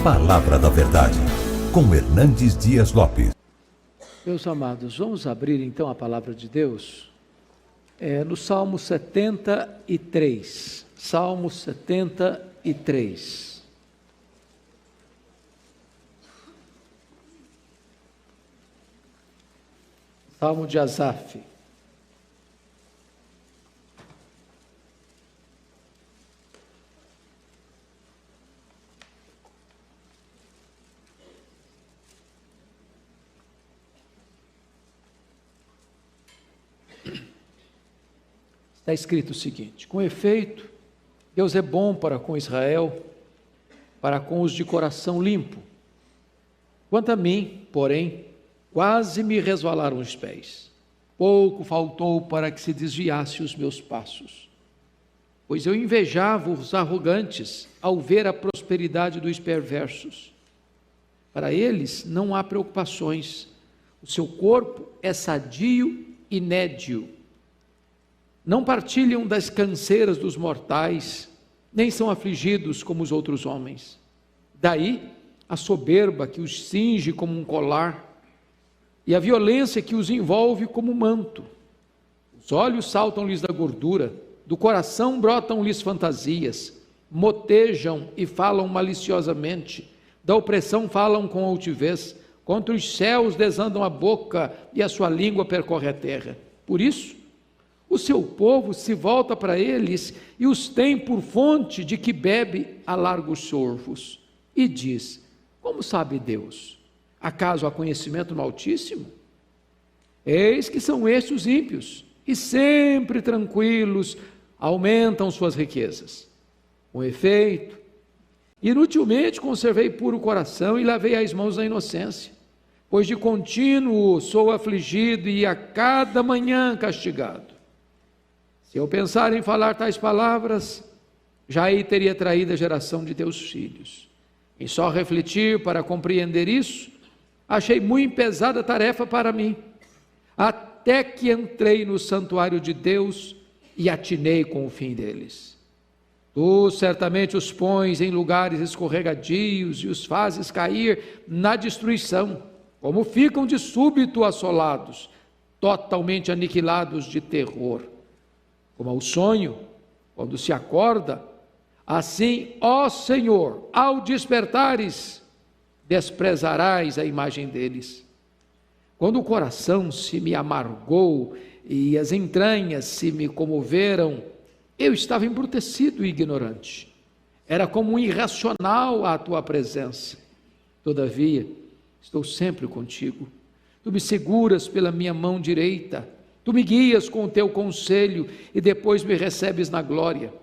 Palavra da Verdade, com Hernandes Dias Lopes. Meus amados, vamos abrir então a Palavra de Deus no Salmo 73. Salmo 73. Salmo de Asaf. Está escrito o seguinte: com efeito, Deus é bom para com Israel, para com os de coração limpo. Quanto a mim, porém, quase me resvalaram os pés. Pouco faltou para que se desviasse os meus passos. Pois eu invejava os arrogantes ao ver a prosperidade dos perversos. Para eles não há preocupações. O seu corpo é sadio e nédio. Não partilham das canseiras dos mortais, nem são afligidos como os outros homens. Daí a soberba que os cinge como um colar, e a violência que os envolve como um manto. Os olhos saltam-lhes da gordura, do coração brotam-lhes fantasias, motejam e falam maliciosamente, da opressão falam com altivez, contra os céus desandam a boca e a sua língua percorre a terra. Por isso, o seu povo se volta para eles e os tem por fonte de que bebe a largos sorvos. E diz: como sabe Deus? Acaso há conhecimento no Altíssimo? Eis que são estes os ímpios, e sempre tranquilos aumentam suas riquezas. Com efeito, inutilmente conservei puro o coração e lavei as mãos na inocência, pois de contínuo sou afligido e a cada manhã castigado. Se eu pensar em falar tais palavras, já aí teria traído a geração de teus filhos. Em só refletir para compreender isso, achei muito pesada tarefa para mim, até que entrei no santuário de Deus e atinei com o fim deles. Tu certamente os pões em lugares escorregadios e os fazes cair na destruição, como ficam de súbito assolados, totalmente aniquilados de terror. Como ao sonho, quando se acorda, assim, ó Senhor, ao despertares, desprezarás a imagem deles. Quando o coração se me amargou e as entranhas se me comoveram, eu estava embrutecido e ignorante. Era como um irracional à tua presença. Todavia, estou sempre contigo. Tu me seguras pela minha mão direita. Tu me guias com o teu conselho e depois me recebes na glória.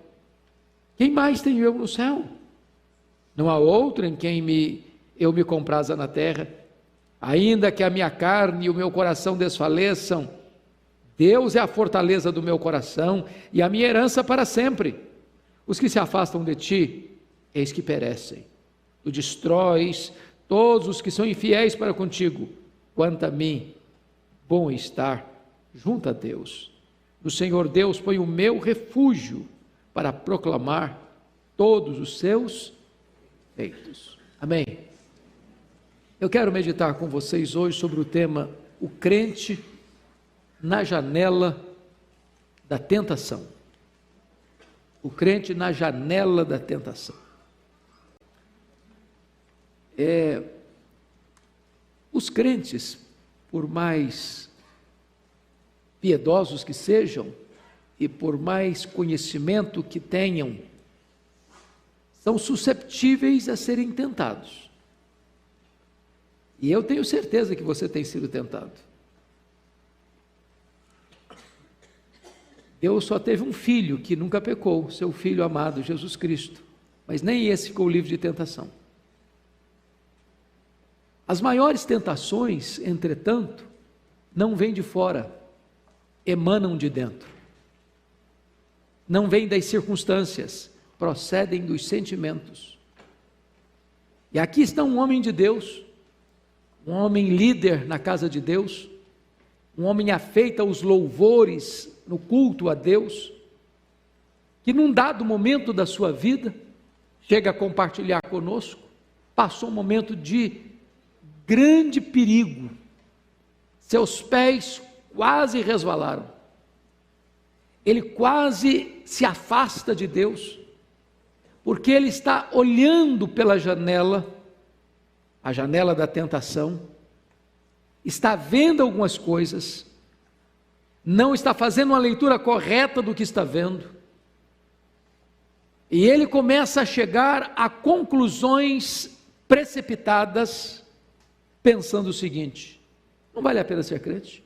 Quem mais tenho eu no céu? Não há outro em quem eu me compraza na terra. Ainda que a minha carne e o meu coração desfaleçam, Deus é a fortaleza do meu coração e a minha herança para sempre. Os que se afastam de ti, eis que perecem. Tu destróis todos os que são infiéis para contigo. Quanto a mim, bom estar junto a Deus. No Senhor Deus põe o meu refúgio para proclamar todos os seus feitos. Amém. Eu quero meditar com vocês hoje sobre o tema: o crente na janela da tentação. O crente na janela da tentação. Os crentes, por mais piedosos que sejam e por mais conhecimento que tenham, são susceptíveis a serem tentados. E eu tenho certeza que você tem sido tentado. Deus só teve um filho que nunca pecou, seu filho amado, Jesus Cristo, mas nem esse ficou livre de tentação. As maiores tentações, entretanto, não vêm de fora, emanam de dentro. Não vêm das circunstâncias, procedem dos sentimentos. E aqui está um homem de Deus, um homem líder na casa de Deus, um homem afeito aos louvores no culto a Deus, que num dado momento da sua vida, chega a compartilhar conosco passou um momento de grande perigo. Seus pés quase resvalaram. Ele quase se afasta de Deus, porque ele está olhando pela janela, a janela da tentação, está vendo algumas coisas, não está fazendo uma leitura correta do que está vendo, e ele começa a chegar a conclusões precipitadas, pensando o seguinte: não vale a pena ser crente?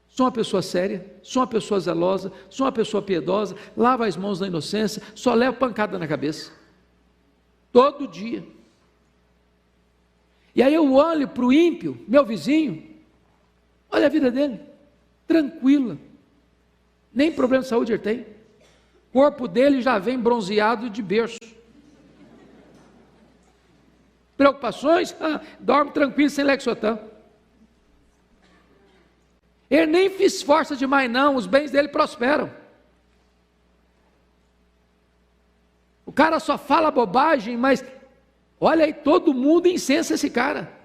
Sou uma pessoa séria, sou uma pessoa zelosa, sou uma pessoa piedosa, lavo as mãos na inocência, só levo pancada na cabeça, todo dia. E aí eu olho para o ímpio, meu vizinho, olha a vida dele, tranquila, nem problema de saúde ele tem, o corpo dele já vem bronzeado de berço. Preocupações? Dorme tranquilo sem Lexotan. Ele nem se esforça demais não, os bens dele prosperam. O cara só fala bobagem, mas olha aí, todo mundo incensa esse cara,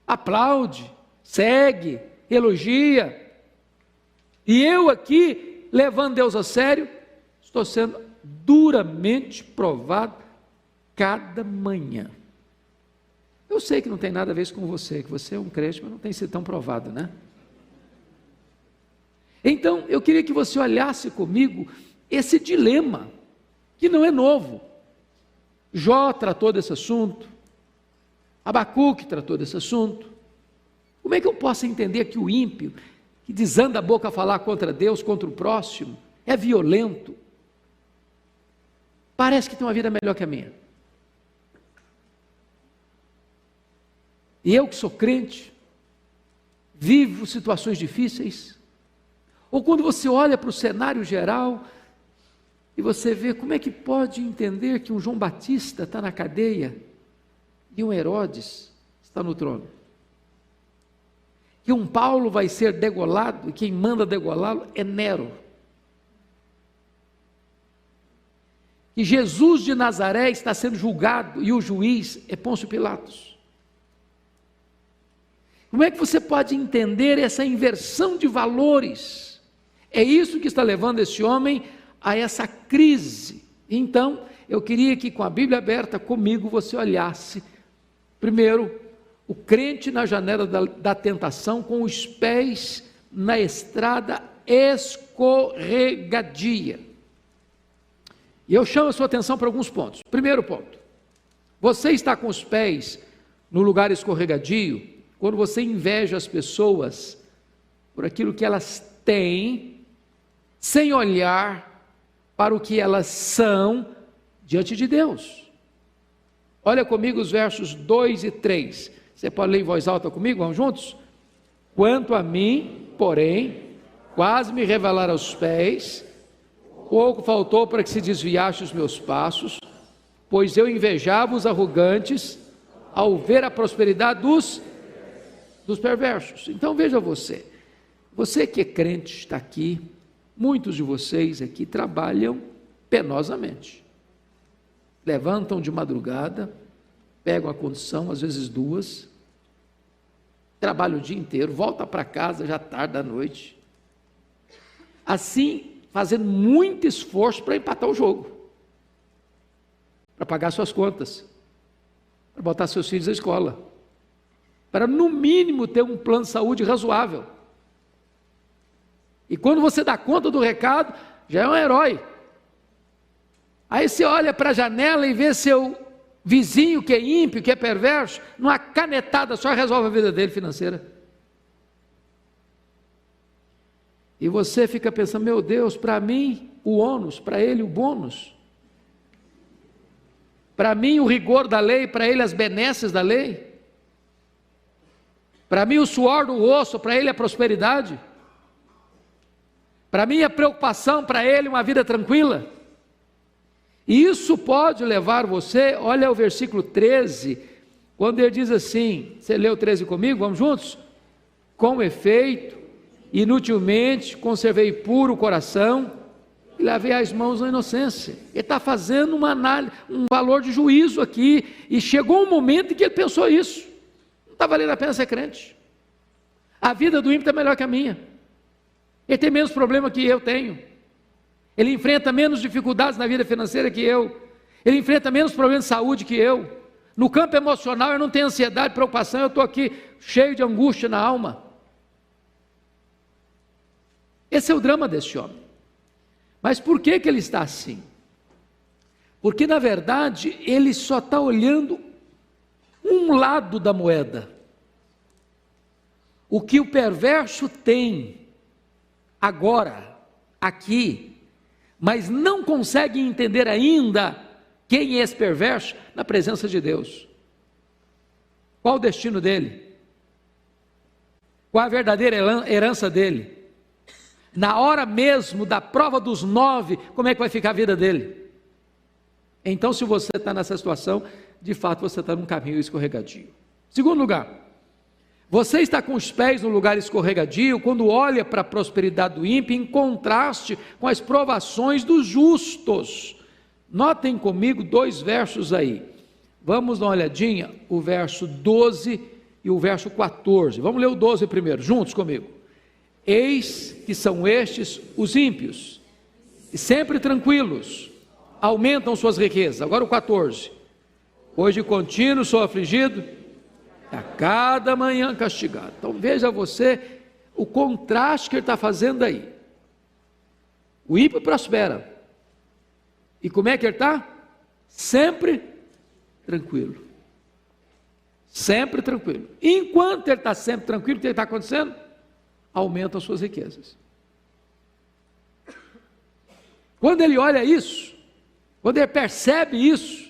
aplaude, segue, elogia, e eu aqui, levando Deus a sério, estou sendo duramente provado cada manhã. Eu sei que não tem nada a ver com você, que você é um crente, mas não tem sido tão provado, né? Então, eu queria que você olhasse comigo esse dilema, que não é novo. Jó tratou desse assunto, Abacuque tratou desse assunto. Como é que eu posso entender que o ímpio, que desanda a boca a falar contra Deus, contra o próximo, é violento, parece que tem uma vida melhor que a minha? E eu que sou crente, vivo situações difíceis. Ou quando você olha para o cenário geral e você vê, como é que pode entender que um João Batista está na cadeia e um Herodes está no trono? Que um Paulo vai ser degolado e quem manda degolá-lo é Nero? Que Jesus de Nazaré está sendo julgado e o juiz é Pôncio Pilatos? Como é que você pode entender essa inversão de valores? É isso que está levando esse homem a essa crise. Então, eu queria que com a Bíblia aberta comigo você olhasse, primeiro, o crente na janela da tentação com os pés na estrada escorregadia. E eu chamo a sua atenção para alguns pontos. Primeiro ponto, você está com os pés no lugar escorregadio quando você inveja as pessoas por aquilo que elas têm, sem olhar para o que elas são diante de Deus. Olha comigo os versos 2 e 3. Você pode ler em voz alta comigo? Vamos juntos? Quanto a mim, porém, quase me revelaram aos pés, pouco faltou para que se desviasse os meus passos, pois eu invejava os arrogantes ao ver a prosperidade dos perversos. Então veja você que é crente está aqui, muitos de vocês aqui trabalham penosamente, levantam de madrugada, pegam a condução, às vezes 2, trabalham o dia inteiro, voltam para casa já tarde da noite, assim, fazendo muito esforço para empatar o jogo, para pagar suas contas, para botar seus filhos na escola, para no mínimo ter um plano de saúde razoável. E quando você dá conta do recado, já é um herói. Aí você olha para a janela e vê seu vizinho que é ímpio, que é perverso, numa canetada só resolve a vida dele financeira. E você fica pensando, meu Deus, para mim o ônus, para ele o bônus. Para mim o rigor da lei, para ele as benesses da lei. Para mim o suor do rosto, para ele a prosperidade. Para mim a preocupação, para ele uma vida tranquila. E isso pode levar você, olha o versículo 13, quando ele diz assim, você leu o 13 comigo, vamos juntos? Com efeito, inutilmente conservei puro o coração, e lavei as mãos na inocência. Ele está fazendo uma análise, um valor de juízo aqui, e chegou um momento em que ele pensou isso: não está valendo a pena ser crente, a vida do ímpio está melhor que a minha, ele tem menos problema que eu tenho, ele enfrenta menos dificuldades na vida financeira que eu, ele enfrenta menos problemas de saúde que eu, no campo emocional eu não tenho ansiedade, preocupação, eu estou aqui cheio de angústia na alma. Esse é o drama desse homem. Mas por que ele está assim? Porque na verdade ele só está olhando um lado da moeda. O que o perverso tem agora, aqui, mas não consegue entender ainda quem é esse perverso na presença de Deus. Qual o destino dele? Qual a verdadeira herança dele? Na hora mesmo da prova dos 9, como é que vai ficar a vida dele? Então, se você está nessa situação, de fato você está num caminho escorregadio. Segundo lugar, você está com os pés no lugar escorregadio quando olha para a prosperidade do ímpio em contraste com as provações dos justos. Notem comigo 2 versos aí. Vamos dar uma olhadinha, o verso 12 e o verso 14. Vamos ler o 12 primeiro, juntos comigo. Eis que são estes os ímpios, e sempre tranquilos, aumentam suas riquezas. Agora o 14. Hoje de contínuo sou afligido, a cada manhã castigado. Então veja você o contraste que ele está fazendo aí. O ímpio prospera. E como é que ele está? Sempre tranquilo. Sempre tranquilo. Enquanto ele está sempre tranquilo, o que está acontecendo? Aumentam as suas riquezas. Quando ele olha isso, quando ele percebe isso,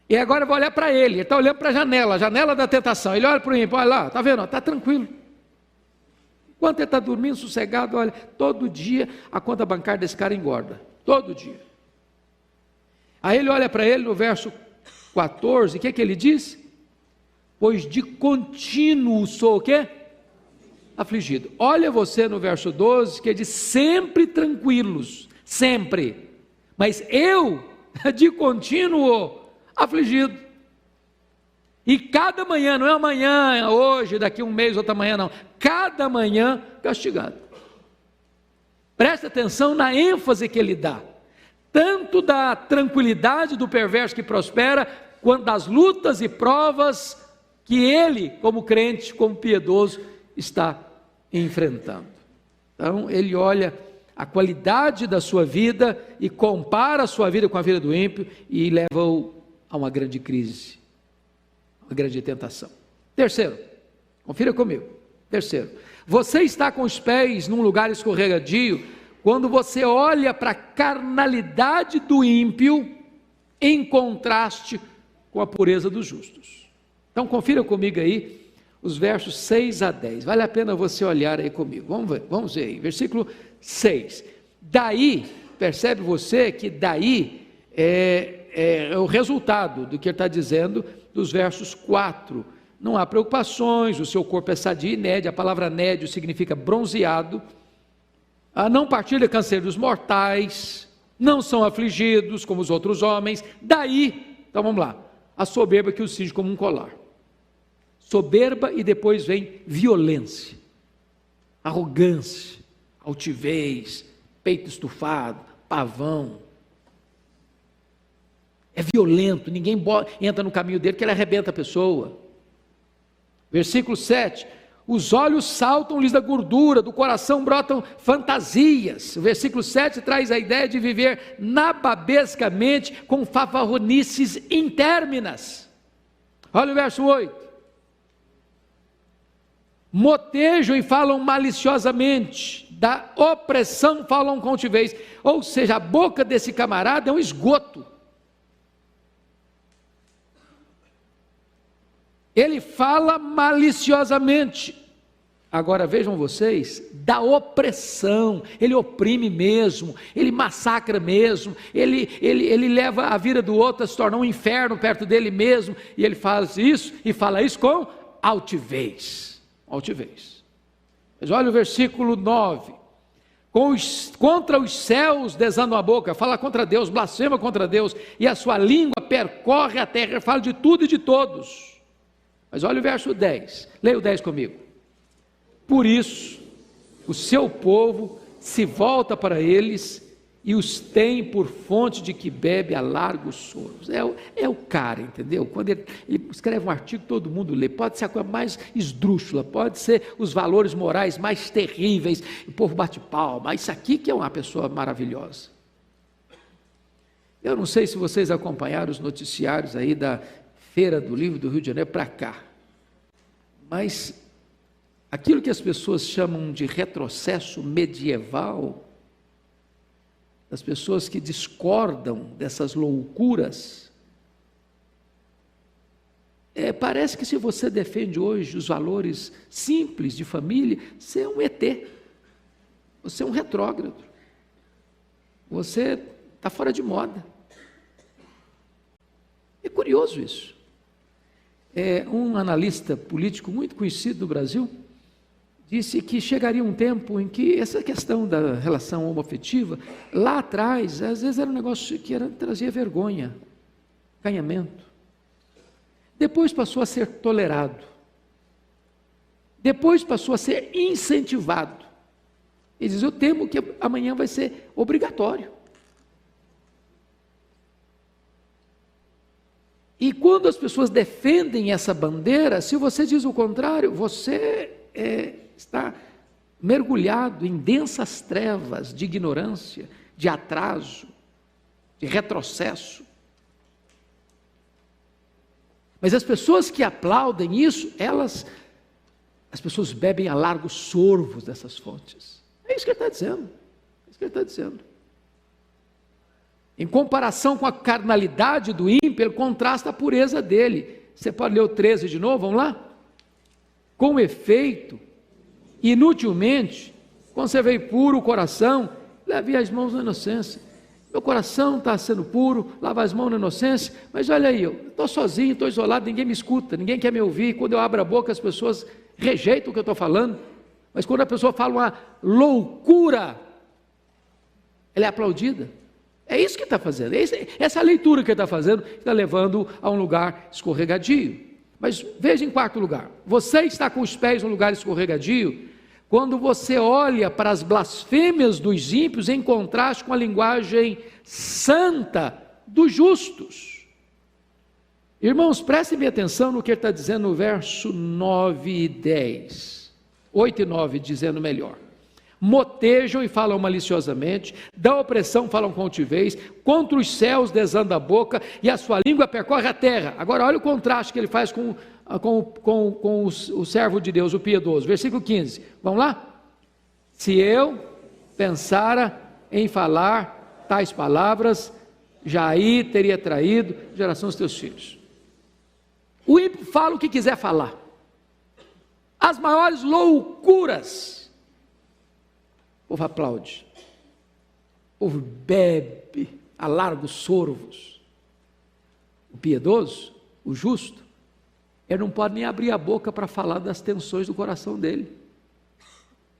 e agora vai olhar para ele está olhando para a janela da tentação, ele olha para o ímpio, olha lá, está vendo? Está tranquilo. Enquanto ele está dormindo sossegado, olha, todo dia a conta bancária desse cara engorda, todo dia. Aí ele olha para ele no verso 14, o que ele diz? Pois de contínuo sou o quê? Afligido. Olha você no verso 12, que ele diz sempre tranquilos, sempre, mas eu de contínuo afligido. E cada manhã, não é amanhã, hoje, daqui um mês, outra manhã, não, cada manhã castigado. Preste atenção na ênfase que ele dá, tanto da tranquilidade do perverso que prospera, quanto das lutas e provas que ele, como crente, como piedoso, está enfrentando. Então ele olha a qualidade da sua vida e compara a sua vida com a vida do ímpio e leva-o a uma grande crise, uma grande tentação. Terceiro, confira comigo. Terceiro, você está com os pés num lugar escorregadio quando você olha para a carnalidade do ímpio em contraste com a pureza dos justos. Então confira comigo aí os versos 6 a 10, vale a pena você olhar aí comigo, vamos ver aí, versículo 6, daí, percebe você que daí é o resultado do que ele está dizendo dos versos 4, não há preocupações, o seu corpo é sadio e nédio, a palavra nédio significa bronzeado, não partilha canseiro dos mortais, não são afligidos como os outros homens, daí, então vamos lá, a soberba que os cinge como um colar. Soberba e depois vem violência, arrogância, altivez, peito estufado, pavão. É violento, ninguém entra no caminho dele que ele arrebenta a pessoa. Versículo 7, os olhos saltam-lhes da gordura, do coração brotam fantasias. O versículo 7 traz a ideia de viver nababescamente com fanfarronices intérminas. Olha o verso 8. Motejam e falam maliciosamente, da opressão falam com altivez, ou seja, a boca desse camarada é um esgoto. Ele fala maliciosamente. Agora vejam vocês, da opressão, ele oprime mesmo, ele massacra mesmo, ele leva a vida do outro a se tornar um inferno perto dele mesmo, e ele faz isso, e fala isso com altivez. Altivez. Mas olha o versículo 9, contra os céus desandam a boca, fala contra Deus, blasfema contra Deus, e a sua língua percorre a terra, fala de tudo e de todos. Mas olha o verso 10, leia o 10 comigo. Por isso, o seu povo se volta para eles e os tem por fonte de que bebe a largos soros. É o cara, entendeu? Quando ele escreve um artigo, todo mundo lê. Pode ser a coisa mais esdrúxula, pode ser os valores morais mais terríveis, o povo bate palma. Isso aqui que é uma pessoa maravilhosa. Eu não sei se vocês acompanharam os noticiários aí da Feira do Livro do Rio de Janeiro para cá, mas aquilo que as pessoas chamam de retrocesso medieval, das pessoas que discordam dessas loucuras, parece que se você defende hoje os valores simples de família, você é um ET, você é um retrógrado, você está fora de moda. É curioso isso. Um analista político muito conhecido no Brasil disse que chegaria um tempo em que essa questão da relação homoafetiva, lá atrás, às vezes era um negócio que trazia vergonha, acanhamento. Depois passou a ser tolerado. Depois passou a ser incentivado. Ele diz, eu temo que amanhã vai ser obrigatório. E quando as pessoas defendem essa bandeira, se você diz o contrário, você está mergulhado em densas trevas de ignorância, de atraso, de retrocesso. Mas as pessoas que aplaudem isso, as pessoas bebem a largos sorvos dessas fontes. É isso que ele está dizendo. É isso que ele está dizendo. Em comparação com a carnalidade do ímpio, ele contrasta a pureza dele. Você pode ler o 13 de novo, vamos lá? Com efeito, inutilmente, quando você veio puro o coração, lave as mãos na inocência. Meu coração está sendo puro, lava as mãos na inocência, mas olha aí, eu estou sozinho, estou isolado, ninguém me escuta, ninguém quer me ouvir. Quando eu abro a boca, as pessoas rejeitam o que eu estou falando, mas quando a pessoa fala uma loucura, ela é aplaudida. É isso que está fazendo, essa leitura que ele está fazendo, está levando a um lugar escorregadio. Mas veja em quarto lugar, você está com os pés no lugar escorregadio, quando você olha para as blasfêmias dos ímpios em contraste com a linguagem santa dos justos. Irmãos, prestem bem atenção no que ele está dizendo no verso 9 e 10, 8 e 9, dizendo melhor. Motejam e falam maliciosamente, da opressão falam com altivez, contra os céus desanda a boca e a sua língua percorre a terra. Agora olha o contraste que ele faz com o servo de Deus, o piedoso. Versículo 15, vamos lá? Se eu pensara em falar tais palavras, já aí teria traído a geração dos teus filhos. O ímpio fala o que quiser falar, as maiores loucuras. O povo aplaude, o povo bebe a largos sorvos. O piedoso, o justo, ele não pode nem abrir a boca para falar das tensões do coração dele.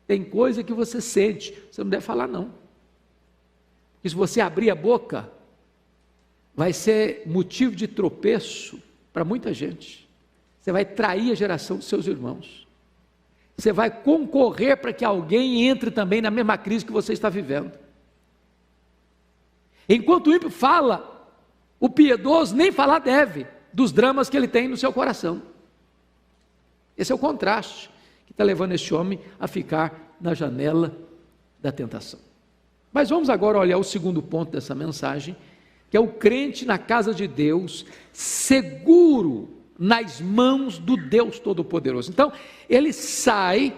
Tem coisa que você sente, você não deve falar não. E se você abrir a boca, vai ser motivo de tropeço para muita gente. Você vai trair a geração dos seus irmãos. Você vai concorrer para que alguém entre também na mesma crise que você está vivendo. Enquanto o ímpio fala, o piedoso nem falar deve dos dramas que ele tem no seu coração. Esse é o contraste que está levando este homem a ficar na janela da tentação. Mas vamos agora olhar o segundo ponto dessa mensagem, que é o crente na casa de Deus, seguro nas mãos do Deus Todo-Poderoso. Então, ele sai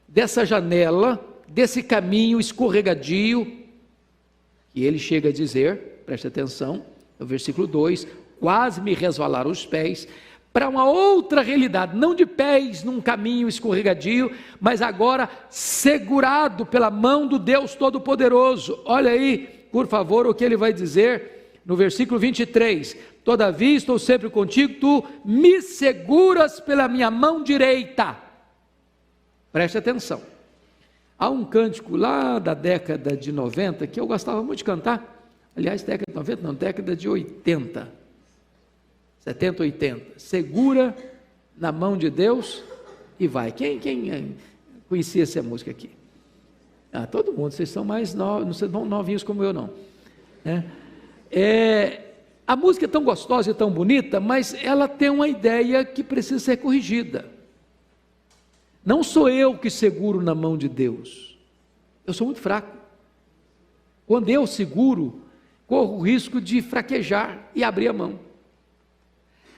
dessa janela, desse caminho escorregadio, que ele chega a dizer, preste atenção, no versículo 2, quase me resvalaram os pés, para uma outra realidade, não de pés num caminho escorregadio, mas agora segurado pela mão do Deus Todo-Poderoso. Olha aí, por favor, o que ele vai dizer no versículo 23, todavia estou sempre contigo, tu me seguras pela minha mão direita. Preste atenção, Há um cântico lá da década de 90 que eu gostava muito de cantar. Aliás, década de 90 não, década de 80. 70, 80. Segura na mão de Deus e vai. Quem conhecia essa música aqui? Todo mundo, vocês são mais novos, não são novinhos como eu não. A música é tão gostosa e tão bonita, mas ela tem uma ideia que precisa ser corrigida. Não sou eu que seguro na mão de Deus, eu sou muito fraco. Quando eu seguro, corro o risco de fraquejar e abrir a mão.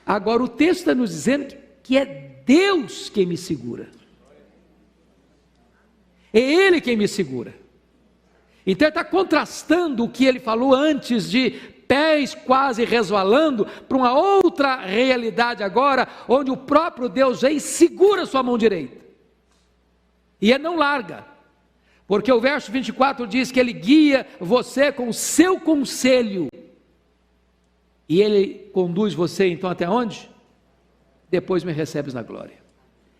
Agora o texto está nos dizendo que é Deus quem me segura, é Ele quem me segura. Então ele está contrastando o que ele falou antes de pés quase resvalando, para uma outra realidade agora, onde o próprio Deus vem e segura sua mão direita, e ele não larga, porque o verso 24 diz que ele guia você com o seu conselho, e ele conduz você então até onde? Depois me recebes na glória.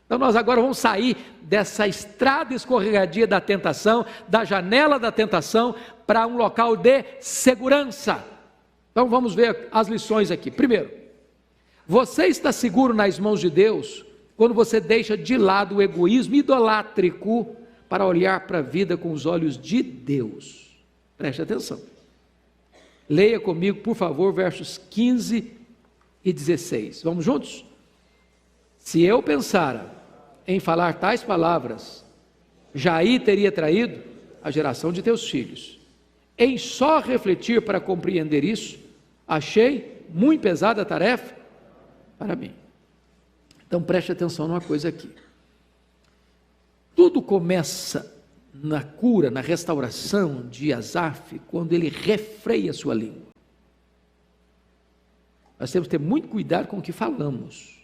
Então nós agora vamos sair dessa estrada escorregadia da tentação, da janela da tentação, para um local de segurança. Então vamos ver as lições aqui. Primeiro, você está seguro nas mãos de Deus quando você deixa de lado o egoísmo idolátrico para olhar para a vida com os olhos de Deus. Preste atenção. Leia comigo, por favor, versos 15 e 16. Vamos juntos? Se eu pensara em falar tais palavras, Jair teria traído a geração de teus filhos. Em só refletir para compreender isso, achei muito pesada a tarefa para mim. Então preste atenção numa coisa aqui. Tudo começa na cura, na restauração de Asaf, quando ele refreia a sua língua. Nós temos que ter muito cuidado com o que falamos.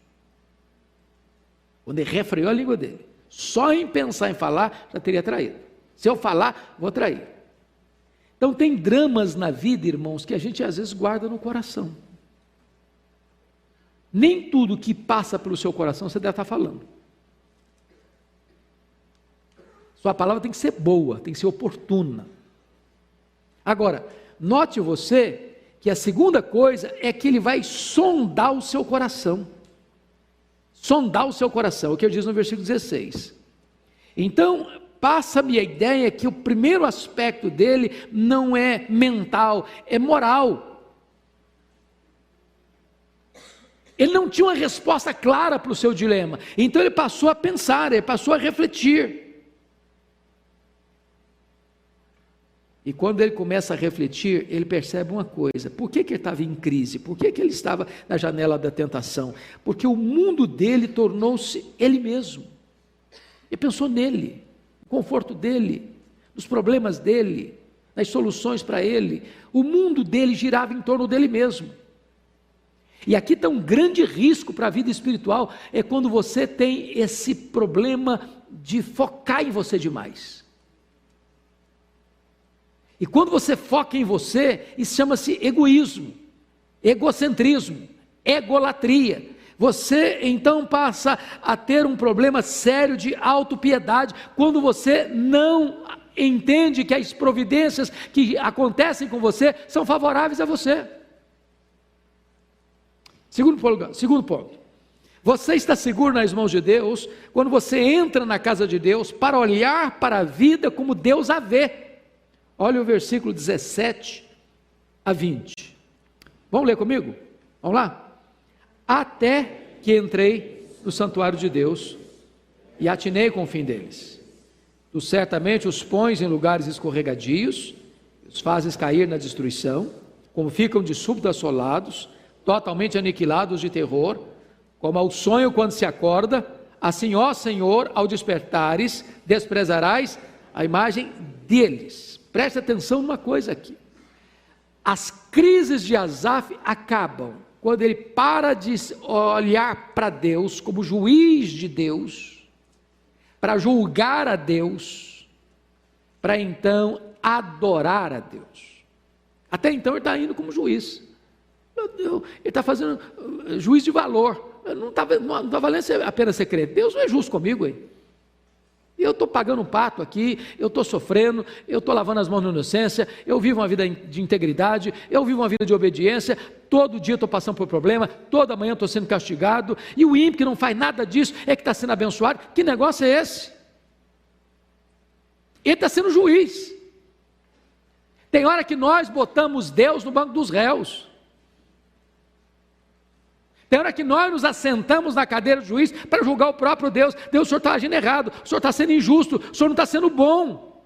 Quando ele refreou a língua dele, só em pensar em falar, já teria traído. Se eu falar, vou trair. Então tem dramas na vida, irmãos, que a gente às vezes guarda no coração. Nem tudo que passa pelo seu coração você deve estar falando. Sua palavra tem que ser boa, tem que ser oportuna. Agora, note você que a segunda coisa é que ele vai sondar o seu coração. Sondar o seu coração, o que eu diz no versículo 16. Então, passa-me a ideia que o primeiro aspecto dele não é mental, é moral. Ele não tinha uma resposta clara para o seu dilema, então ele passou a pensar, ele passou a refletir. E quando ele começa a refletir, ele percebe uma coisa: por que ele estava em crise? Por que ele estava na janela da tentação? Porque o mundo dele tornou-se ele mesmo. Ele pensou nele, no conforto dele, nos problemas dele, nas soluções para ele. O mundo dele girava em torno dele mesmo. E aqui está um grande risco para a vida espiritual, é quando você tem esse problema de focar em você demais. E quando você foca em você, isso chama-se egoísmo, egocentrismo, egolatria. Você então passa a ter um problema sério de autopiedade, quando você não entende que as providências que acontecem com você são favoráveis a você. Segundo ponto, você está seguro nas mãos de Deus quando você entra na casa de Deus para olhar para a vida como Deus a vê. Olha o versículo 17 a 20. Vamos ler comigo? Vamos lá? Até que entrei no santuário de Deus e atinei com o fim deles. Tu certamente os pões em lugares escorregadios, os fazes cair na destruição, como ficam de súbito assolados, totalmente aniquilados de terror, como ao sonho quando se acorda, assim, ó Senhor, ao despertares, desprezarás a imagem deles. Preste atenção numa coisa aqui. As crises de Asaf acabam quando ele para de olhar para Deus como juiz de Deus, para julgar a Deus, para então adorar a Deus. Até então ele está indo como juiz. Ele está fazendo juiz de valor. Não está valendo apenas ser crente. Deus não é justo comigo, hein? E eu estou pagando um pato aqui, eu estou sofrendo, eu estou lavando as mãos na inocência, eu vivo uma vida de integridade, eu vivo uma vida de obediência, todo dia eu estou passando por problema, toda manhã eu estou sendo castigado, e o ímpio que não faz nada disso é que está sendo abençoado. Que negócio é esse? Ele está sendo juiz. Tem hora que nós botamos Deus no banco dos réus. Tem hora que nós nos assentamos na cadeira do juiz para julgar o próprio Deus. Deus, o Senhor está agindo errado, o Senhor está sendo injusto, o Senhor não está sendo bom.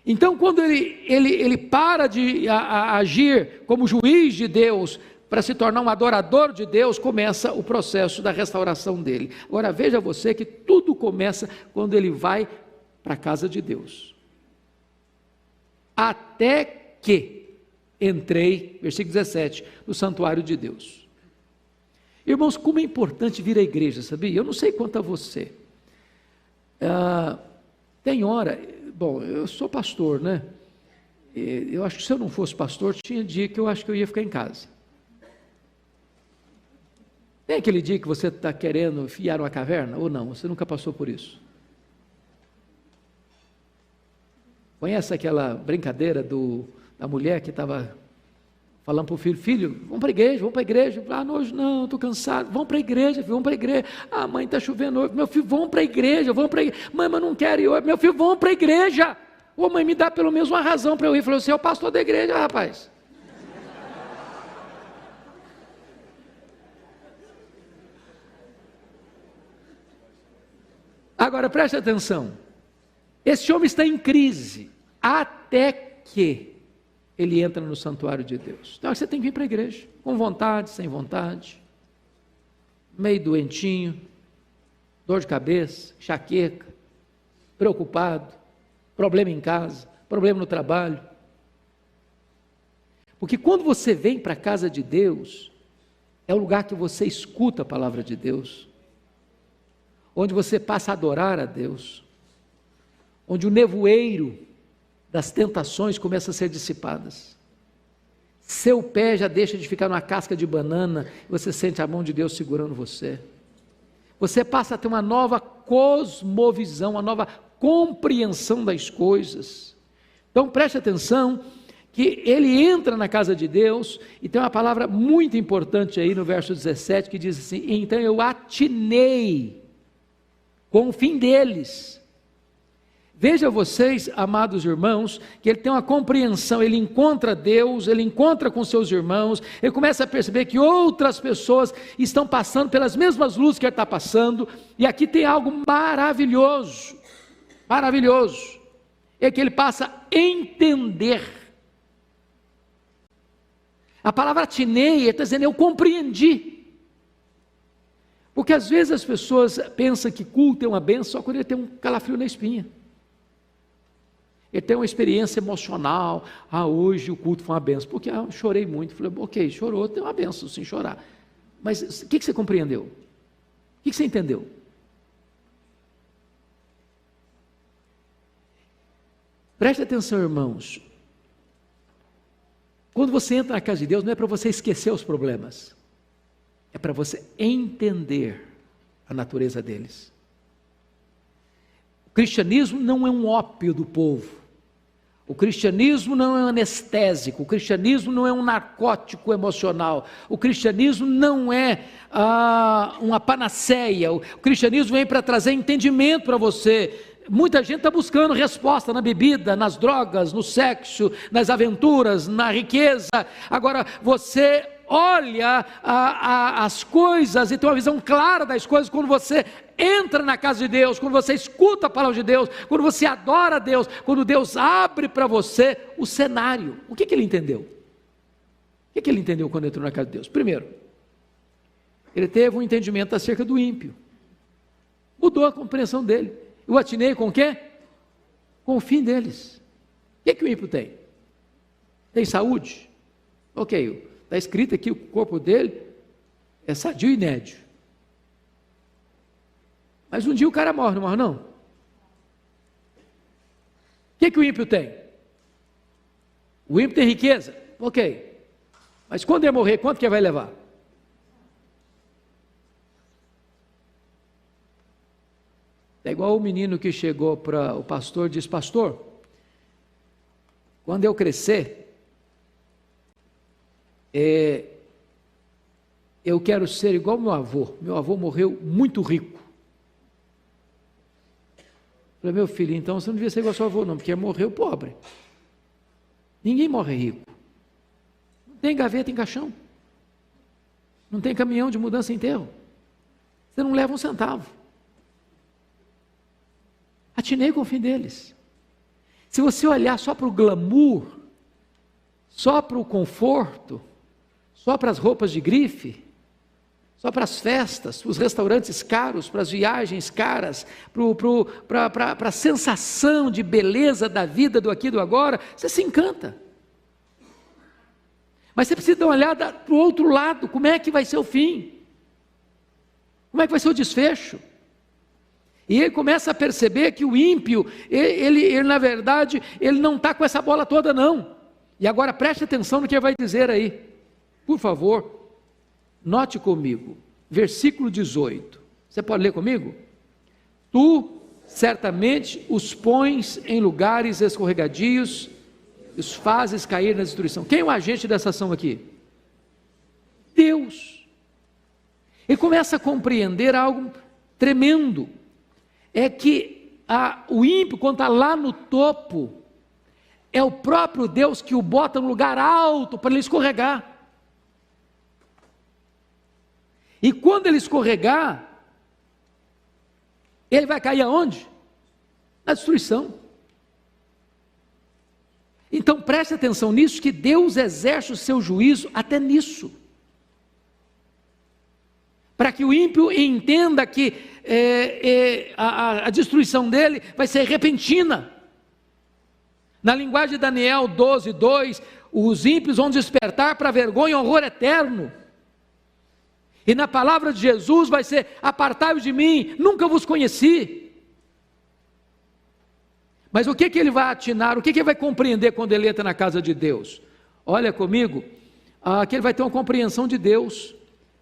Então, quando ele para de agir como juiz de Deus, para se tornar um adorador de Deus, começa o processo da restauração dele. Agora, veja você que tudo começa quando ele vai para a casa de Deus. Até que entrei, versículo 17, no santuário de Deus. Irmãos, como é importante vir à igreja, sabia? Eu não sei quanto a você. Tem hora, bom, eu sou pastor, né? Eu acho que se eu não fosse pastor, tinha dia que eu acho que eu ia ficar em casa. Tem aquele dia que você está querendo enfiar uma caverna, ou não? Você nunca passou por isso? Conhece aquela brincadeira da mulher que estava falando para o filho: filho, vamos para a igreja, vamos para a igreja. Hoje não, estou cansado. Vamos para a igreja, filho, vamos para a igreja. Mãe, está chovendo hoje. Meu filho, vamos para a igreja, vamos para a igreja. Mãe, mas não quero ir hoje. Meu filho, vamos para a igreja. Ô mãe, me dá pelo menos uma razão para eu ir. Falou: você é o pastor da igreja, rapaz. Agora, preste atenção. Esse homem está em crise, até que ele entra no santuário de Deus. Então você tem que vir para a igreja, com vontade, sem vontade, meio doentinho, dor de cabeça, enxaqueca, preocupado, problema em casa, problema no trabalho. Porque quando você vem para a casa de Deus, é o lugar que você escuta a palavra de Deus, onde você passa a adorar a Deus, onde o nevoeiro das tentações começa a ser dissipadas. Seu pé já deixa de ficar numa casca de banana, e você sente a mão de Deus segurando você. Você passa a ter uma nova cosmovisão, uma nova compreensão das coisas. Então preste atenção, que ele entra na casa de Deus, e tem uma palavra muito importante aí no verso 17, que diz assim: então eu atinei com o fim deles. Veja vocês, amados irmãos, que ele tem uma compreensão, ele encontra Deus, ele encontra com seus irmãos, ele começa a perceber que outras pessoas estão passando pelas mesmas luzes que ele está passando, e aqui tem algo maravilhoso, é que ele passa a entender. A palavra atinei, ele está dizendo, eu compreendi. Porque às vezes as pessoas pensam que culto é uma bênção só quando ele tem um calafrio na espinha. Ele tem uma experiência emocional. Hoje o culto foi uma bênção. Porque eu chorei muito. Falei, ok, chorou, tem uma bênção sim chorar. Mas o que você compreendeu? O que você entendeu? Preste atenção, irmãos. Quando você entra na casa de Deus, não é para você esquecer os problemas. É para você entender a natureza deles. O cristianismo não é um ópio do povo. O cristianismo não é um anestésico. O cristianismo não é um narcótico emocional. O cristianismo não é uma panaceia. O cristianismo vem para trazer entendimento para você. Muita gente está buscando resposta na bebida, nas drogas, no sexo, nas aventuras, na riqueza. Agora você olha as coisas e tem uma visão clara das coisas quando você entra na casa de Deus, quando você escuta a palavra de Deus, quando você adora a Deus, quando Deus abre para você o cenário. O que ele entendeu? O que ele entendeu quando entrou na casa de Deus? Primeiro, ele teve um entendimento acerca do ímpio. Mudou a compreensão dele. Eu atinei com o quê? Com o fim deles. O que o ímpio tem? Tem saúde? Ok, está escrito aqui, o corpo dele é sadio e nédio. Mas um dia o cara morre, não morre não? O que o ímpio tem? O ímpio tem riqueza? Ok. Mas quando ele morrer, quanto que ele vai levar? É igual o menino que chegou para o pastor e disse: pastor, quando eu crescer, eu quero ser igual meu avô. Meu avô morreu muito rico. Eu falei: meu filho, então você não devia ser igual ao seu avô não, porque morreu pobre. Ninguém morre rico. Não tem gaveta em caixão. Não tem caminhão de mudança em enterro. Você não leva um centavo. Atinei com o fim deles. Se você olhar só para o glamour, só para o conforto, só para as roupas de grife, só para as festas, para os restaurantes caros, para as viagens caras, para a sensação de beleza da vida do aqui e do agora, você se encanta. Mas você precisa dar uma olhada para o outro lado, como é que vai ser o fim? Como é que vai ser o desfecho? E ele começa a perceber que o ímpio, ele na verdade, ele não está com essa bola toda não. E agora preste atenção no que ele vai dizer aí. Por favor, note comigo, versículo 18. Você pode ler comigo? Tu certamente os pões em lugares escorregadios, os fazes cair na destruição. Quem é o agente dessa ação aqui? Deus. Ele começa a compreender algo tremendo. É que o ímpio, quando está lá no topo, é o próprio Deus que o bota num lugar alto para ele escorregar. E quando ele escorregar, ele vai cair aonde? Na destruição. Então preste atenção nisso, que Deus exerce o seu juízo até nisso. Para que o ímpio entenda que a destruição dele vai ser repentina. Na linguagem de Daniel 12:2, os ímpios vão despertar para vergonha e horror eterno. E na palavra de Jesus vai ser: apartai-vos de mim, nunca vos conheci. Mas o que ele vai atinar, o que ele vai compreender quando ele entra na casa de Deus? Olha comigo, que ele vai ter uma compreensão de Deus.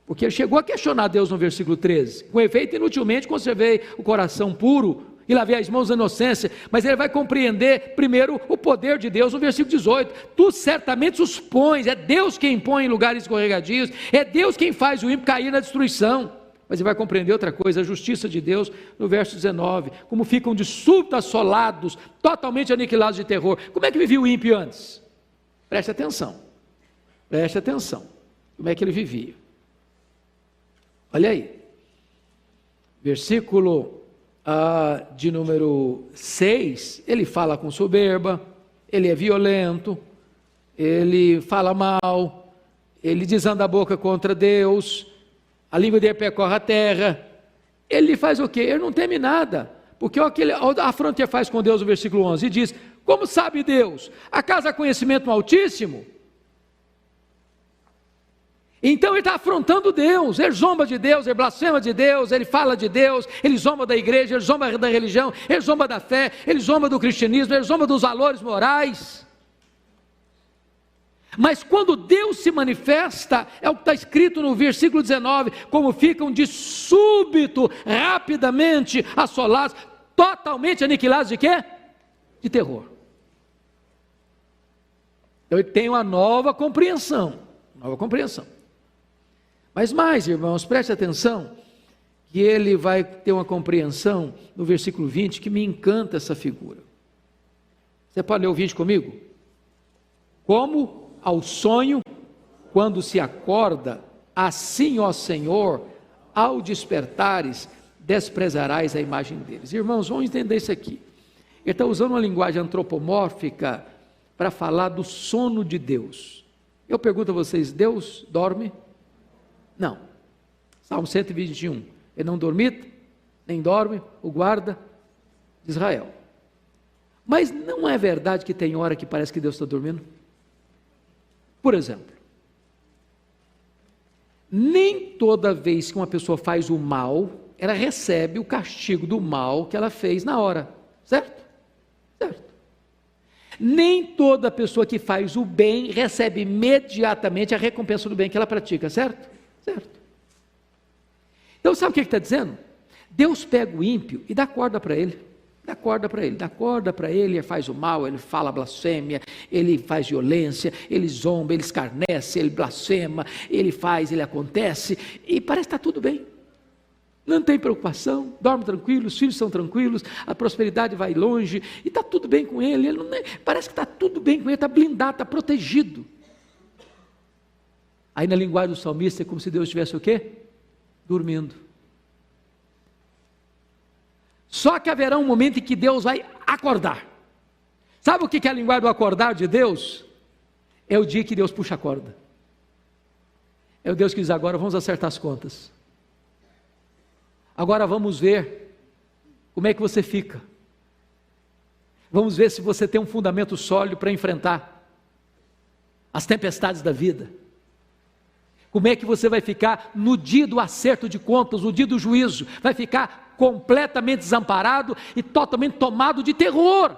Porque ele chegou a questionar Deus no versículo 13. Com efeito, inutilmente conservei o coração puro e lavei as mãos da inocência. Mas ele vai compreender primeiro o poder de Deus no versículo 18. Tu certamente os pões, é Deus quem põe em lugares escorregadios, é Deus quem faz o ímpio cair na destruição. Mas ele vai compreender outra coisa, a justiça de Deus no verso 19. Como ficam de súbito assolados, totalmente aniquilados de terror. Como é que vivia o ímpio antes? Preste atenção. Preste atenção. Como é que ele vivia? Olha aí, versículo de número 6, ele fala com soberba, ele é violento, ele fala mal, ele desanda a boca contra Deus, a língua dele percorre a terra. Ele faz o quê? Ele não teme nada, porque olha a afronta que ele faz com Deus no versículo 11, e diz: como sabe Deus? Acaso há conhecimento no Altíssimo? Então ele está afrontando Deus, ele zomba de Deus, ele blasfema de Deus, ele fala de Deus, ele zomba da igreja, ele zomba da religião, ele zomba da fé, ele zomba do cristianismo, ele zomba dos valores morais. Mas quando Deus se manifesta, é o que está escrito no versículo 19, como ficam de súbito, rapidamente assolados, totalmente aniquilados de quê? De terror. Então ele tem uma nova compreensão. Mas mais, irmãos, preste atenção, que ele vai ter uma compreensão no versículo 20, que me encanta essa figura. Você pode ler o 20 comigo? Como ao sonho, quando se acorda, assim, ó Senhor, ao despertares, desprezarás a imagem deles. Irmãos, vamos entender isso aqui. Ele está usando uma linguagem antropomórfica para falar do sono de Deus. Eu pergunto a vocês, Deus dorme? Não. Salmo 121, ele não dormita, nem dorme, o guarda de Israel. Mas não é verdade que tem hora que parece que Deus está dormindo? Por exemplo, nem toda vez que uma pessoa faz o mal, ela recebe o castigo do mal que ela fez na hora, certo? Certo. Nem toda pessoa que faz o bem recebe imediatamente a recompensa do bem que ela pratica, certo? Certo. Então sabe o que ele está dizendo? Deus pega o ímpio e dá corda para ele. Dá corda para ele, ele faz o mal, ele fala blasfêmia, ele faz violência, ele zomba, ele escarnece, ele blasfema, ele acontece, e parece que está tudo bem. Não tem preocupação, dorme tranquilo, os filhos são tranquilos, a prosperidade vai longe, e está tudo bem com ele, parece que está tudo bem com ele, está blindado, está protegido. Aí na linguagem do salmista é como se Deus estivesse o quê? Dormindo. Só que haverá um momento em que Deus vai acordar. Sabe o que é a linguagem do acordar de Deus? É o dia que Deus puxa a corda. É o Deus que diz: agora vamos acertar as contas. Agora vamos ver como é que você fica. Vamos ver se você tem um fundamento sólido para enfrentar as tempestades da vida. Como é que você vai ficar no dia do acerto de contas, no dia do juízo? Vai ficar completamente desamparado e totalmente tomado de terror.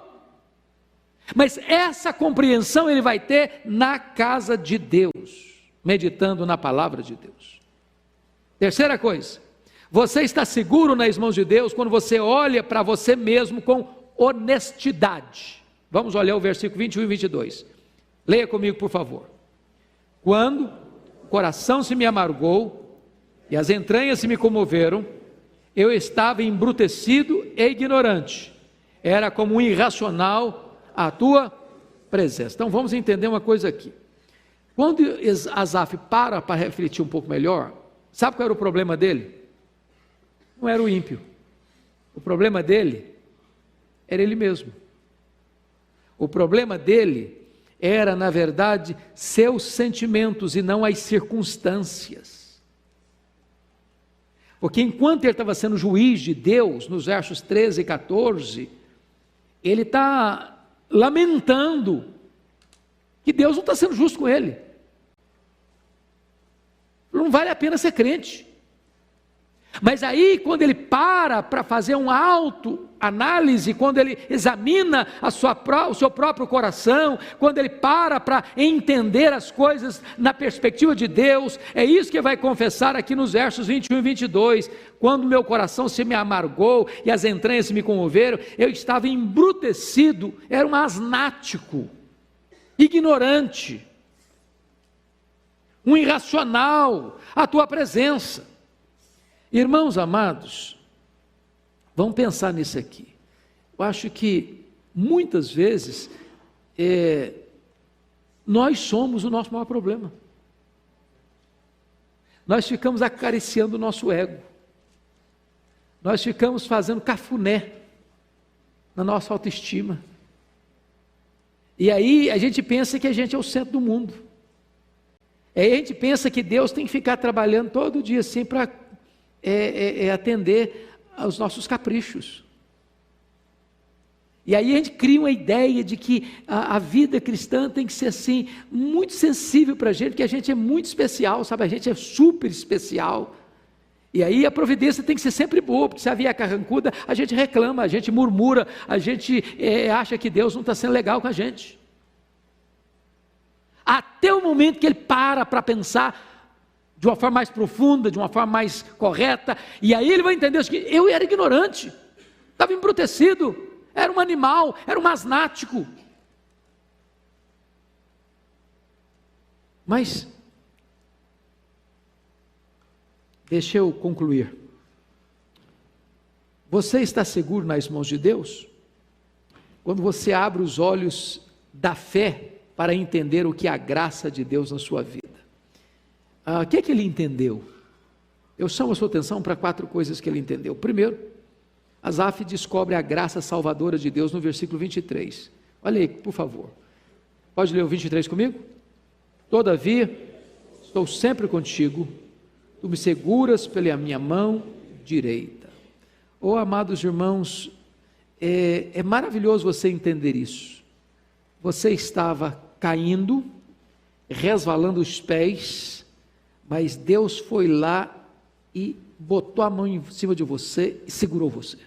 Mas essa compreensão ele vai ter na casa de Deus, meditando na palavra de Deus. Terceira coisa, você está seguro nas mãos de Deus quando você olha para você mesmo com honestidade. Vamos olhar o versículo 21 e 22. Leia comigo, por favor. Quando o coração se me amargou e as entranhas se me comoveram, eu estava embrutecido e ignorante, era como um irracional à tua presença. Então vamos entender uma coisa aqui. Quando Asaf para refletir um pouco melhor, sabe qual era o problema dele? Não era o ímpio, o problema dele era ele mesmo. O problema dele era, na verdade, seus sentimentos e não as circunstâncias. Porque enquanto ele estava sendo juiz de Deus, nos versos 13 e 14, ele está lamentando que Deus não está sendo justo com ele. Não vale a pena ser crente. Mas aí, quando ele para fazer uma autoanálise, quando ele examina o seu próprio coração, quando ele para entender as coisas na perspectiva de Deus, é isso que vai confessar aqui nos versos 21 e 22. Quando meu coração se me amargou e as entranhas se me comoveram, eu estava embrutecido, era um asnático, ignorante, um irracional à tua presença. Irmãos amados, vamos pensar nisso aqui. Eu acho que muitas vezes nós somos o nosso maior problema. Nós ficamos acariciando o nosso ego. Nós ficamos fazendo cafuné na nossa autoestima. E aí a gente pensa que a gente é o centro do mundo. Aí a gente pensa que Deus tem que ficar trabalhando todo dia assim para atender aos nossos caprichos. E aí a gente cria uma ideia de que a vida cristã tem que ser assim, muito sensível para a gente, que a gente é muito especial, sabe? A gente é super especial. E aí a providência tem que ser sempre boa, porque se a via é carrancuda, a gente reclama, a gente murmura, a gente acha que Deus não está sendo legal com a gente. Até o momento que ele para pensar de uma forma mais profunda, de uma forma mais correta, e aí ele vai entender que eu era ignorante, estava embrutecido, era um animal, era um asnático. Mas, deixa eu concluir. Você está seguro nas mãos de Deus? Quando você abre os olhos da fé para entender o que é a graça de Deus na sua vida. O que é que ele entendeu? Eu chamo a sua atenção para 4 coisas que ele entendeu. Primeiro, Asaf descobre a graça salvadora de Deus no versículo 23. Olha aí, por favor. Pode ler o 23 comigo? Todavia, estou sempre contigo, tu me seguras pela minha mão direita. Oh, amados irmãos, é maravilhoso você entender isso. Você estava caindo, resvalando os pés, mas Deus foi lá e botou a mão em cima de você e segurou você.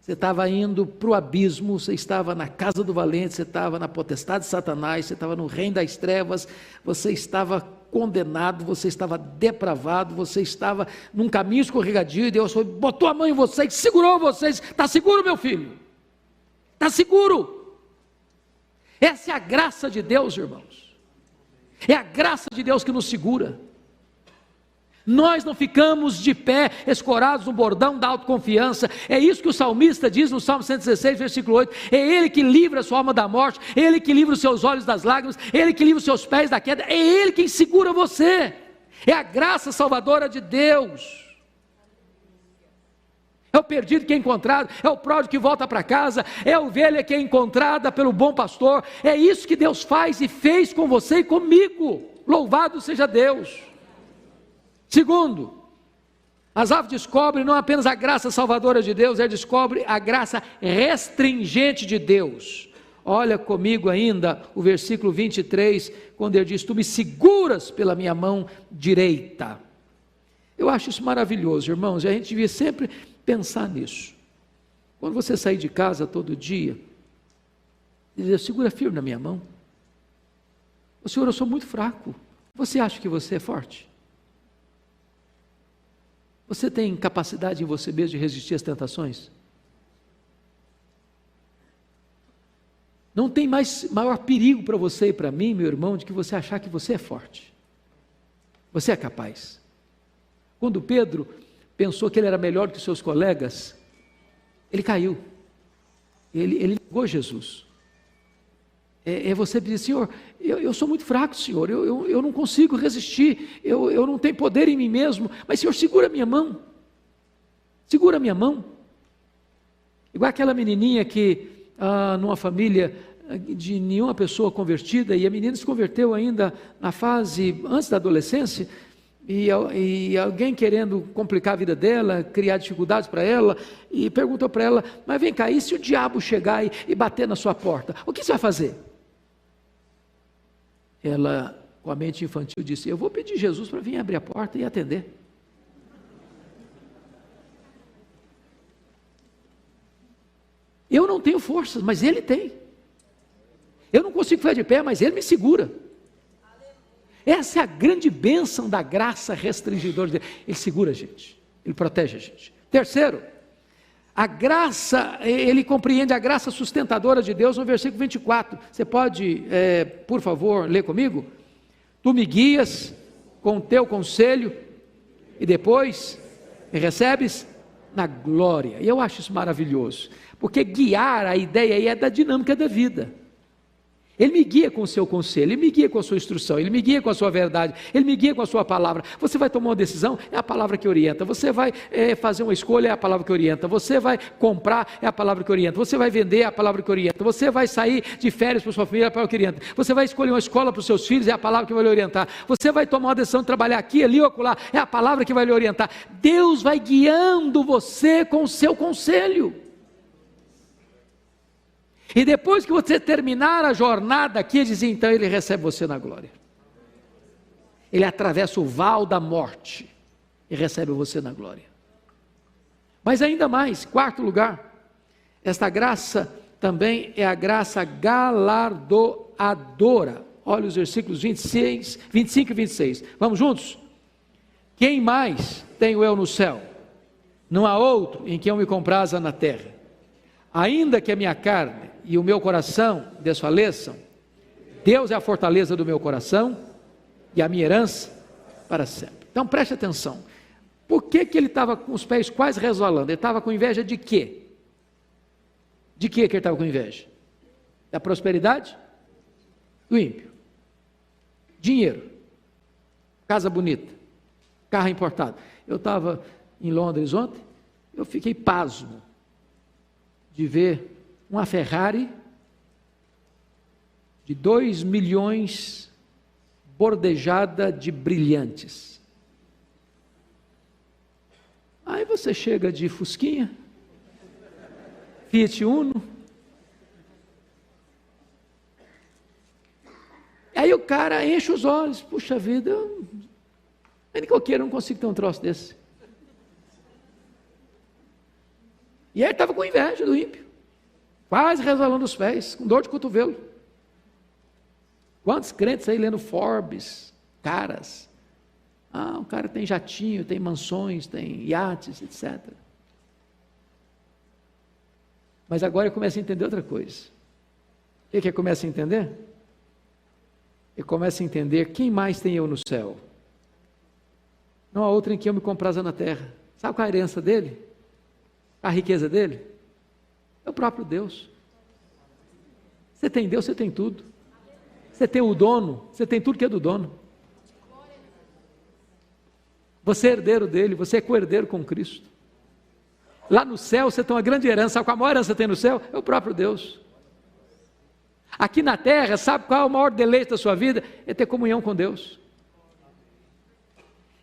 Você estava indo para o abismo, você estava na casa do valente, você estava na potestade de Satanás, você estava no reino das trevas, você estava condenado, você estava depravado, você estava num caminho escorregadio, e Deus botou a mão em você, segurou você, está seguro, meu filho? Está seguro? Essa é a graça de Deus, irmãos. É a graça de Deus que nos segura. Nós não ficamos de pé, escorados no bordão da autoconfiança. É isso que o salmista diz no Salmo 116, versículo 8. É Ele que livra a sua alma da morte, é Ele que livra os seus olhos das lágrimas, é Ele que livra os seus pés da queda, é Ele quem segura você. É a graça salvadora de Deus. É o perdido que é encontrado, é o pródigo que volta para casa, é a ovelha que é encontrada pelo bom pastor. É isso que Deus faz e fez com você e comigo. Louvado seja Deus. Segundo, Asaf descobre não apenas a graça salvadora de Deus, ele descobre a graça restringente de Deus. Olha comigo ainda o versículo 23, quando ele diz: tu me seguras pela minha mão direita. Eu acho isso maravilhoso, irmãos, e a gente devia sempre pensar nisso. Quando você sair de casa todo dia, dizer: segura firme na minha mão. O Senhor, eu sou muito fraco. Você acha que você é forte? Você tem capacidade em você mesmo de resistir às tentações? Não tem maior perigo para você e para mim, meu irmão, de que você achar que você é forte. Você é capaz. Quando Pedro pensou que ele era melhor que seus colegas, ele caiu. Ele negou Jesus. Você dizer: Senhor, eu sou muito fraco, Senhor, eu não consigo resistir, eu não tenho poder em mim mesmo, mas Senhor, segura a minha mão, segura a minha mão. Igual aquela menininha que, numa família de nenhuma pessoa convertida, e a menina se converteu ainda na fase antes da adolescência, e alguém querendo complicar a vida dela, criar dificuldades para ela, e perguntou para ela: mas vem cá, e se o diabo chegar e bater na sua porta, o que você vai fazer? Ela, com a mente infantil, disse: eu vou pedir Jesus para vir abrir a porta e atender. Eu não tenho forças, mas Ele tem. Eu não consigo ficar de pé, mas Ele me segura. Essa é a grande bênção da graça restringidora de Deus. Ele segura a gente, Ele protege a gente. Terceiro, a graça, ele compreende a graça sustentadora de Deus no versículo 24. Você pode, por favor, ler comigo? Tu me guias com o teu conselho e depois me recebes na glória. E eu acho isso maravilhoso, porque guiar, a ideia aí é da dinâmica da vida. Ele me guia com o seu conselho, Ele me guia com a sua instrução, Ele me guia com a sua verdade, Ele me guia com a sua palavra. Você vai tomar uma decisão, é a palavra que orienta. Você vai fazer uma escolha, é a palavra que orienta. Você vai comprar, é a palavra que orienta. Você vai vender, é a palavra que orienta. Você vai sair de férias para sua família, é a palavra que orienta. Você vai escolher uma escola para os seus filhos, é a palavra que vai lhe orientar. Você vai tomar uma decisão de trabalhar aqui, ali ou acolá, é a palavra que vai lhe orientar. Deus vai guiando você com o seu conselho. E depois que você terminar a jornada aqui, ele diz: então Ele recebe você na glória. Ele atravessa o val da morte e recebe você na glória. Mas ainda mais, quarto lugar, esta graça também é a graça galardoadora. Olha os versículos 25 e 26. Vamos juntos? Quem mais tenho eu no céu? Não há outro em quem eu me compraza na terra. Ainda que a minha carne e o meu coração desfaleçam, Deus é a fortaleza do meu coração e a minha herança para sempre. Então preste atenção. Por que ele estava com os pés quase resvalando? Ele estava com inveja de quê? De que ele estava com inveja? Da prosperidade do ímpio. Dinheiro, casa bonita, carro importado. Eu estava em Londres ontem, eu fiquei pasmo de ver uma Ferrari de 2 milhões bordejada de brilhantes. Aí você chega de Fusquinha, Fiat Uno, aí o cara enche os olhos: puxa vida, nem qualquer um consigo ter um troço desse. E aí ele estava com inveja do ímpio, quase resvalando os pés, com dor de cotovelo. Quantos crentes aí lendo Forbes, caras. O cara tem jatinho, tem mansões, tem iates, etc. Mas agora ele começa a entender outra coisa. O que ele começa a entender? Ele começa a entender quem mais tem eu no céu. Não há outro em que eu me compraza na terra. Sabe qual é a herança dele? A riqueza dele? É o próprio Deus. Você tem Deus, você tem tudo. Você tem o dono, você tem tudo que é do dono. Você é herdeiro dele, você é co-herdeiro com Cristo. Lá no céu você tem uma grande herança. Sabe qual a maior herança que você tem no céu? É o próprio Deus. Aqui na terra, sabe qual é o maior deleite da sua vida? É ter comunhão com Deus.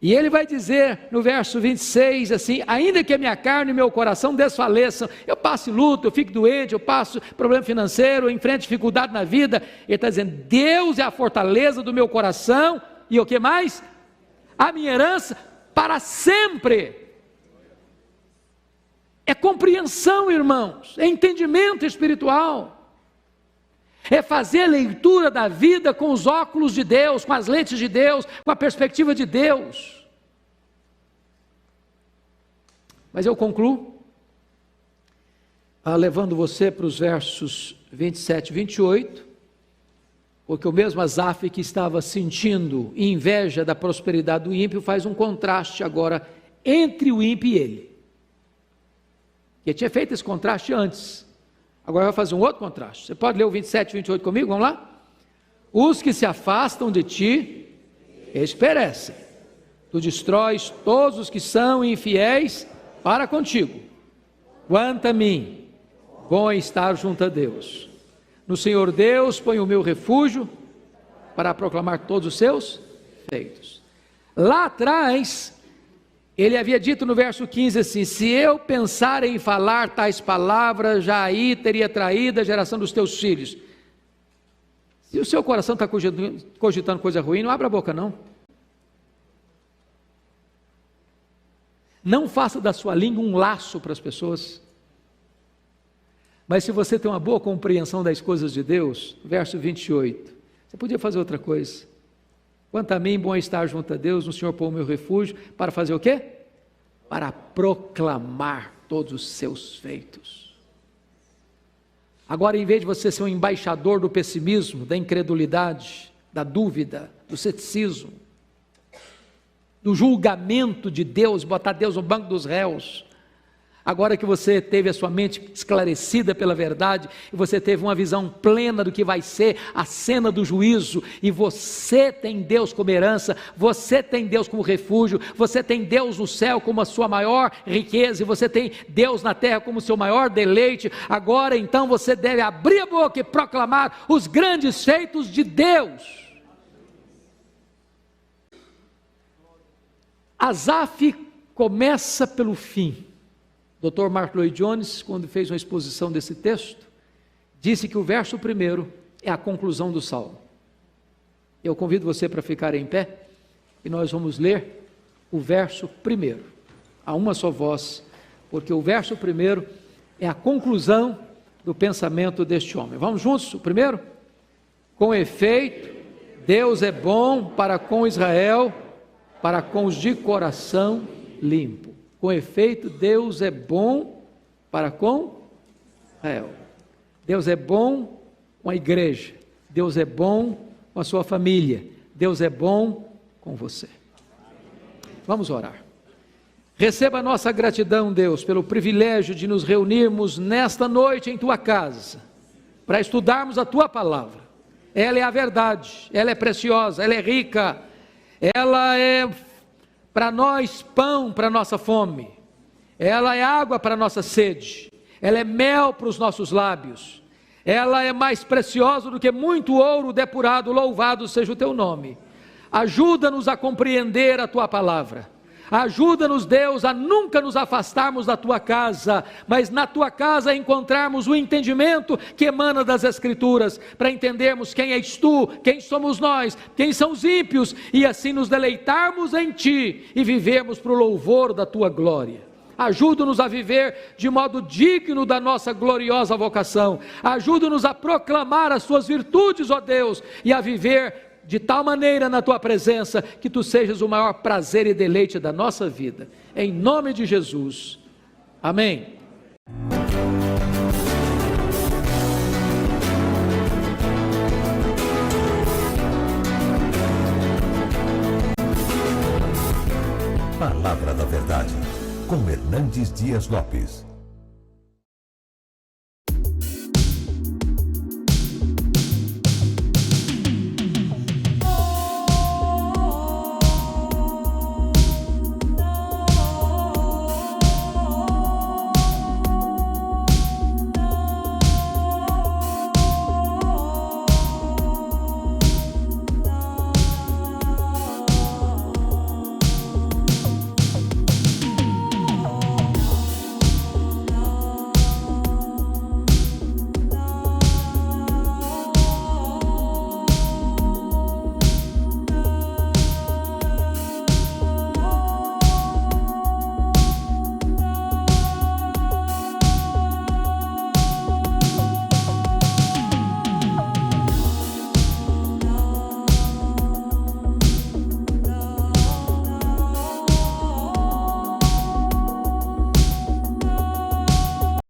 E ele vai dizer no verso 26 assim: ainda que a minha carne e meu coração desfaleçam, eu passo luto, eu fico doente, eu passo problema financeiro, eu enfrento dificuldade na vida, ele está dizendo: Deus é a fortaleza do meu coração, e o que mais? A minha herança para sempre. É compreensão, irmãos, é entendimento espiritual, é fazer a leitura da vida com os óculos de Deus, com as lentes de Deus, com a perspectiva de Deus. Mas eu concluo levando você para os versos 27 e 28, porque o mesmo Asaf que estava sentindo inveja da prosperidade do ímpio faz um contraste agora entre o ímpio e ele. Ele tinha feito esse contraste antes, agora vai fazer um outro contraste. Você pode ler o 27 e 28 comigo? Vamos lá? Os que se afastam de ti, eles perecem. Tu destróis todos os que são infiéis para contigo. Quanto a mim, bom é estar junto a Deus. No Senhor Deus ponho o meu refúgio para proclamar todos os seus feitos. Lá atrás, ele havia dito no verso 15 assim: se eu pensar em falar tais palavras, já aí teria traído a geração dos teus filhos. Se o seu coração está cogitando coisa ruim, não abra a boca não. Não faça da sua língua um laço para as pessoas. Mas se você tem uma boa compreensão das coisas de Deus, verso 28, você podia fazer outra coisa. Quanto a mim, bom é estar junto a Deus, no Senhor pôr o meu refúgio, para fazer o quê? Para proclamar todos os seus feitos. Agora, em vez de você ser um embaixador do pessimismo, da incredulidade, da dúvida, do ceticismo, do julgamento de Deus, botar Deus no banco dos réus, agora que você teve a sua mente esclarecida pela verdade, e você teve uma visão plena do que vai ser a cena do juízo, e você tem Deus como herança, você tem Deus como refúgio, você tem Deus no céu como a sua maior riqueza, e você tem Deus na terra como o seu maior deleite, agora então você deve abrir a boca e proclamar os grandes feitos de Deus. Asaf começa pelo fim. Dr. Mark Lloyd Jones, quando fez uma exposição desse texto, disse que o verso primeiro é a conclusão do salmo. Eu convido você para ficar em pé, e nós vamos ler o verso primeiro, a uma só voz, porque o verso primeiro é a conclusão do pensamento deste homem. Vamos juntos? O primeiro? Com efeito, Deus é bom para com Israel, para com os de coração limpo. Com efeito, Deus é bom para com Israel. Deus é bom com a igreja. Deus é bom com a sua família. Deus é bom com você. Vamos orar. Receba a nossa gratidão, Deus, pelo privilégio de nos reunirmos nesta noite em Tua casa, para estudarmos a Tua palavra. Ela é a verdade, ela é preciosa, ela é rica, ela é para nós pão para a nossa fome, ela é água para a nossa sede, ela é mel para os nossos lábios, ela é mais preciosa do que muito ouro depurado, louvado seja o Teu nome. Ajuda-nos a compreender a Tua palavra, ajuda-nos, Deus, a nunca nos afastarmos da Tua casa, mas na Tua casa encontrarmos o entendimento que emana das Escrituras, para entendermos quem és Tu, quem somos nós, quem são os ímpios, e assim nos deleitarmos em Ti, e vivermos para o louvor da Tua glória. Ajuda-nos a viver de modo digno da nossa gloriosa vocação, ajuda-nos a proclamar as Suas virtudes, ó Deus, e a viver de tal maneira na tua presença que tu sejas o maior prazer e deleite da nossa vida. Em nome de Jesus. Amém. Palavra da Verdade, com Hernandes Dias Lopes.